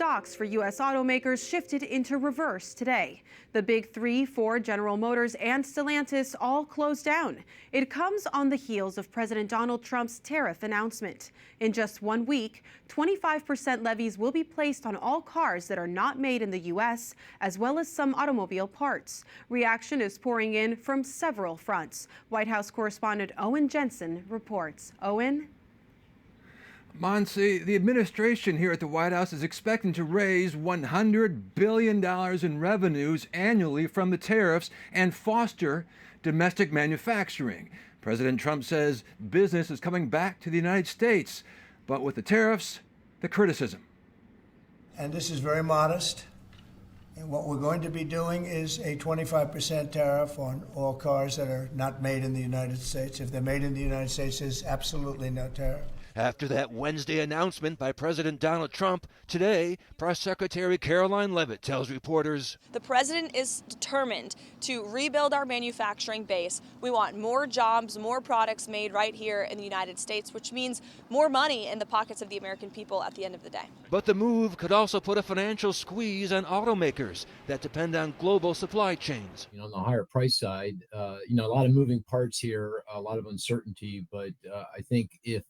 stocks for U.S. automakers shifted into reverse today. The big three, Ford, General Motors, and Stellantis all closed down. It comes on the heels of President Donald Trump's tariff announcement. In just 1 week, 25% levies will be placed on all cars that are not made in the U.S., as well as some automobile parts. Reaction is pouring in from several fronts. White House Correspondent Owen Jensen reports. Owen? Monse, the administration here at the White House is expecting to raise $100 billion in revenues annually from the tariffs and foster domestic manufacturing. President Trump says business is coming back to the United States, but with the tariffs, the criticism. And this is very modest. And what we're going to be doing is a 25% tariff on all cars that are not made in the United States. If they're made in the United States, there's absolutely no tariff. After that Wednesday announcement by President Donald Trump, today, Press Secretary Caroline Leavitt tells reporters, the president is determined to rebuild our manufacturing base. We want more jobs, more products made right here in the United States, which means more money in the pockets of the American people at the end of the day. But the move could also put a financial squeeze on automakers that depend on global supply chains. On the higher price side, a lot of moving parts here, a lot of uncertainty, but I think if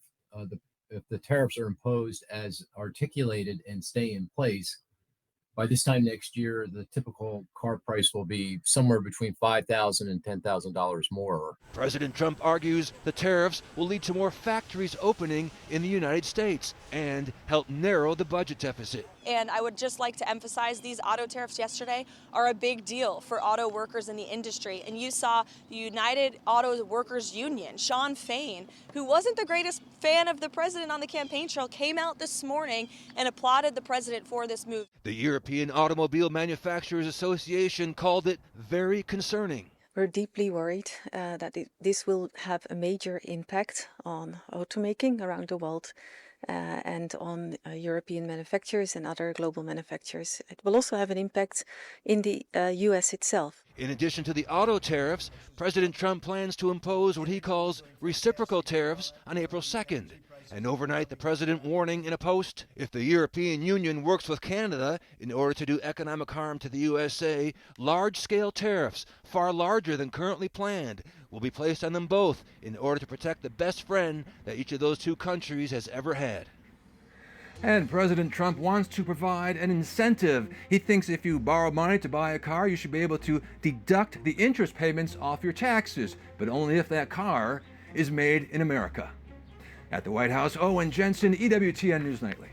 the tariffs are imposed as articulated and stay in place, by this time next year, the typical car price will be somewhere between $5,000 and $10,000 more. President Trump argues the tariffs will lead to more factories opening in the United States and help narrow the budget deficit. And I would just like to emphasize these auto tariffs yesterday are a big deal for auto workers in the industry. And you saw the United Auto Workers Union, Sean Fain, who wasn't the greatest fan of the president on the campaign trail, came out this morning and applauded the president for this move. The European Automobile Manufacturers Association called it very concerning. We're deeply worried that this will have a major impact on automaking around the world. And on European manufacturers and other global manufacturers. It will also have an impact in the U.S. itself. In addition to the auto tariffs, President Trump plans to impose what he calls reciprocal tariffs on April 2nd. And overnight, the president warning in a post, if the European Union works with Canada in order to do economic harm to the USA, large-scale tariffs, far larger than currently planned, will be placed on them both in order to protect the best friend that each of those two countries has ever had. And President Trump wants to provide an incentive. He thinks if you borrow money to buy a car, you should be able to deduct the interest payments off your taxes, but only if that car is made in America. At the White House, Owen Jensen, EWTN News Nightly.